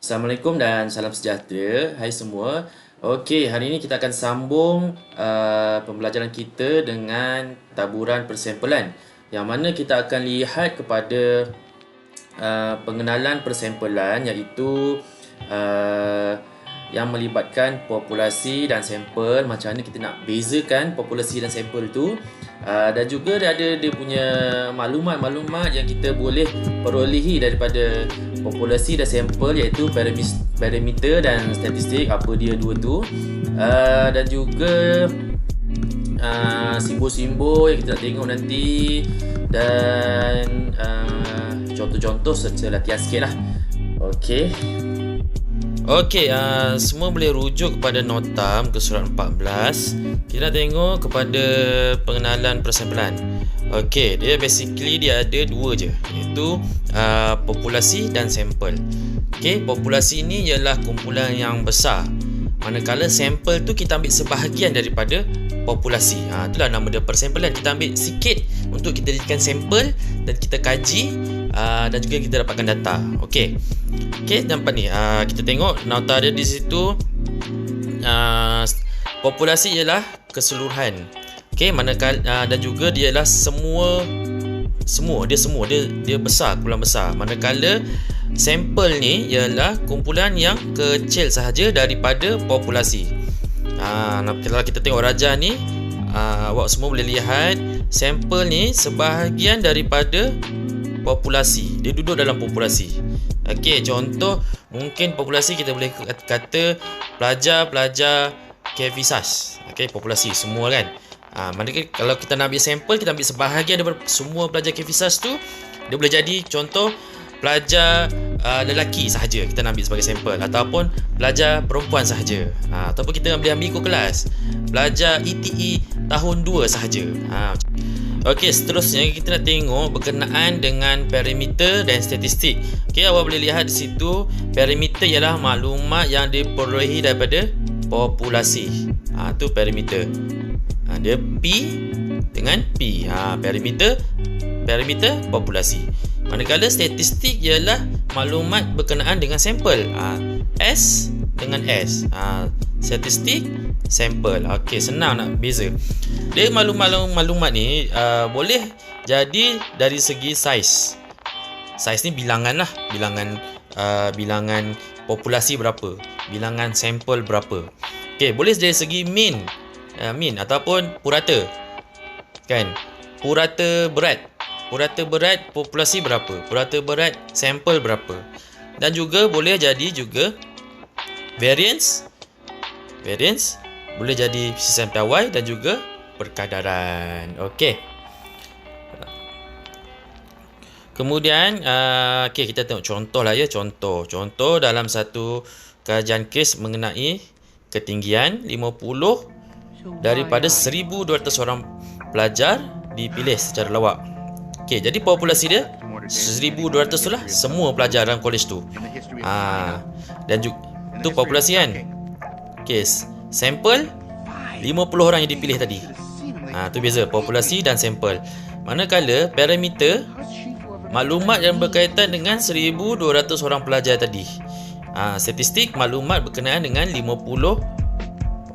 Assalamualaikum dan salam sejahtera. Hai semua. Okey, hari ini kita akan sambung pembelajaran kita dengan taburan persempelan. Yang mana kita akan lihat kepada pengenalan persempelan iaitu yang melibatkan populasi dan sampel, macam mana kita nak bezakan populasi dan sampel tu. Dan juga dia punya maklumat-maklumat yang kita boleh perolehi daripada populasi dan sampel, iaitu parameter dan statistik, apa dia dua tu. Dan juga simbol-simbol yang kita nak tengok nanti, dan contoh-contoh serta latihan sikit lah. Okey, semua boleh rujuk kepada nota muka surat 14. Kita nak tengok kepada pengenalan persempelan. Okey, dia basically dia ada dua je, iaitu populasi dan sampel. Okey, populasi ni ialah kumpulan yang besar, manakala sampel tu kita ambil sebahagian daripada populasi. Itulah nama dia persempelan. Kita ambil sikit untuk kita jadikan sampel dan kita kaji, dan juga kita dapatkan data. Okey, nampak ni, kita tengok nota dia di situ. Populasi ialah keseluruhan. Okey, manakala dan juga dia ialah semua dia besar, kumpulan besar. Manakala sampel ni ialah kumpulan yang kecil sahaja daripada populasi. Kalau kita tengok rajah ni, awak semua boleh lihat sampel ni sebahagian daripada populasi. Dia duduk dalam populasi. Okey, contoh mungkin populasi kita boleh kata pelajar-pelajar KVSAS. Okey, populasi semua kan. Manakala kalau kita nak ambil sampel, kita ambil sebahagian daripada semua pelajar KVSAS tu, dia boleh jadi contoh pelajar lelaki sahaja kita nak ambil sebagai sampel, ataupun pelajar perempuan sahaja, ataupun kita boleh ambil ikut kelas pelajar ETE tahun 2 sahaja. Okey, seterusnya kita nak tengok berkenaan dengan parameter dan statistik. Okey, awak boleh lihat di situ parameter ialah maklumat yang diperolehi daripada populasi. Tu parameter. Dia P dengan P. Parameter populasi. Manakala statistik ialah maklumat berkenaan dengan sampel. S dengan S. Statistik, sampel. Okey, senang nak beza. Dia maklumat ni boleh jadi dari segi saiz. Saiz ni bilangan lah. Bilangan populasi berapa, bilangan sampel berapa. Okey, boleh dari segi mean ataupun purata. Kan? Purata berat populasi berapa, purata berat sampel berapa. Dan juga boleh jadi juga variance boleh jadi sisian piawai dan juga perkadaran. Okey. Kemudian kita tengok contoh lah ya. Contoh dalam satu kajian kes mengenai ketinggian 50 daripada 1,200 orang pelajar dipilih secara lawak. Okey, jadi populasi dia 1,200 tu lah semua pelajar dalam kolej tu. Dan juga tu populasi kan. Okey, sampel 50 orang yang dipilih tadi. Tu beza populasi dan sampel. Manakala parameter maklumat yang berkaitan dengan 1,200 orang pelajar tadi. Statistik maklumat berkenaan dengan 50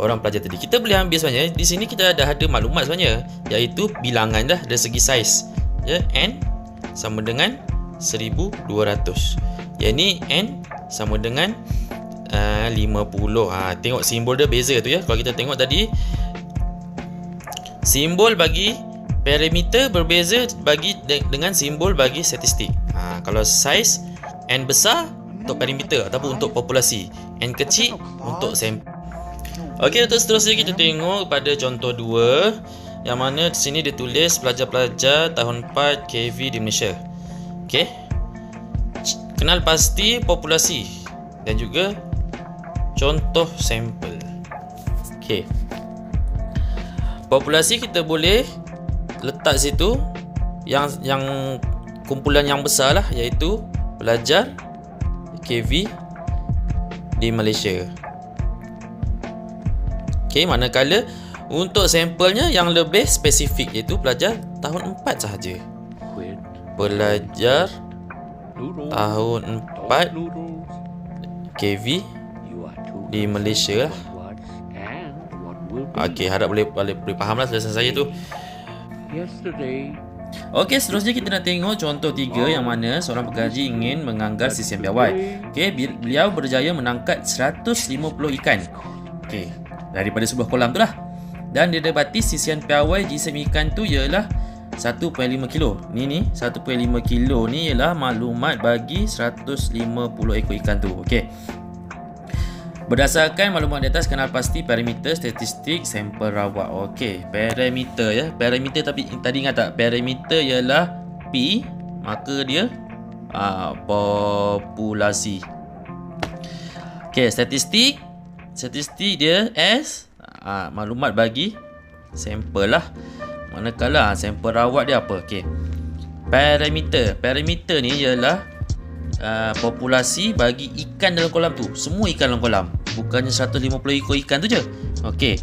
orang pelajar tadi. Kita boleh ambil sebenarnya di sini kita dah ada maklumat sebenarnya, iaitu bilangan dah dari segi saiz. Ya, N sama dengan 1,200. Yang ni N sama dengan 50. Tengok simbol dia beza tu ya. Kalau kita tengok tadi, simbol bagi parameter berbeza dengan simbol bagi statistik. Kalau saiz N besar untuk parameter ataupun untuk populasi, N kecil untuk sampel. Okey, untuk seterusnya kita tengok pada contoh 2, yang mana di sini ditulis pelajar-pelajar tahun 4 KV di Malaysia. Okey. Kenal pasti populasi dan juga contoh sampel. Okey. Populasi kita boleh letak situ yang kumpulan yang besar lah, iaitu pelajar KV di Malaysia. Okey, manakala untuk sampelnya yang lebih spesifik, iaitu pelajar tahun 4 sahaja. Pelajar tahun 4 kV di Malaysia lah. Okey, harap boleh faham lah tulisan saya tu. Okey, seterusnya kita nak tengok contoh 3 yang mana seorang pengkaji ingin menganggar sisian piawai. Okey, beliau berjaya menangkap 150 ikan. Okey, daripada sebuah kolam tu lah. Dan dia dapati sisian piawai jisim ikan tu ialah 1.5 kilo. Ni 1.5 kilo ni ialah maklumat bagi 150 ekor ikan tu. Okey. Berdasarkan maklumat di atas, kenal pasti parameter statistik sampel rawak. Okey, parameter ya. Parameter, tapi tadi ingat tak? Parameter ialah P, maka dia populasi. Okey, statistik. Statistik dia S, maklumat bagi sampel lah. Manakala sampel rawak dia apa? Okey. Parameter. Parameter ni ialah populasi bagi ikan dalam kolam tu. Semua ikan dalam kolam. Bukannya 150 ekor ikan tu je. Okey.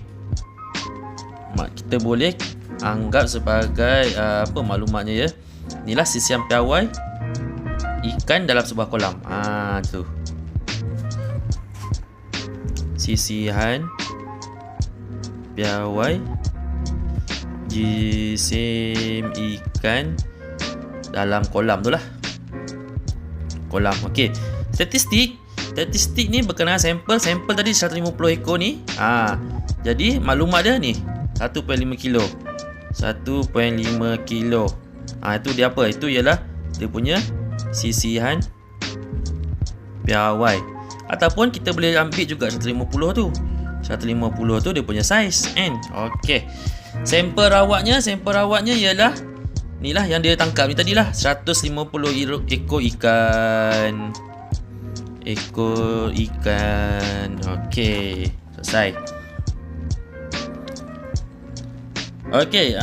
Kita boleh anggap sebagai apa maklumatnya ya. Inilah sisian piawai ikan dalam sebuah kolam. Tu. Sisihan piawai jisim ikan dalam kolam tu lah. Kolam. Okey. Statistik ni berkenaan sampel. Sampel tadi 150 ekor ni. Jadi maklumat dia ni 1.5 kilo. 1.5 kilo. Itu dia apa? Itu ialah dia punya sisihan piawai. Ataupun kita boleh ambil juga 150 tu. 150 tu dia punya saiz N. Okey. Sampel rawaknya ialah inilah yang dia tangkap ni tadilah 150 ekor ikan. Okey, selesai. Okey,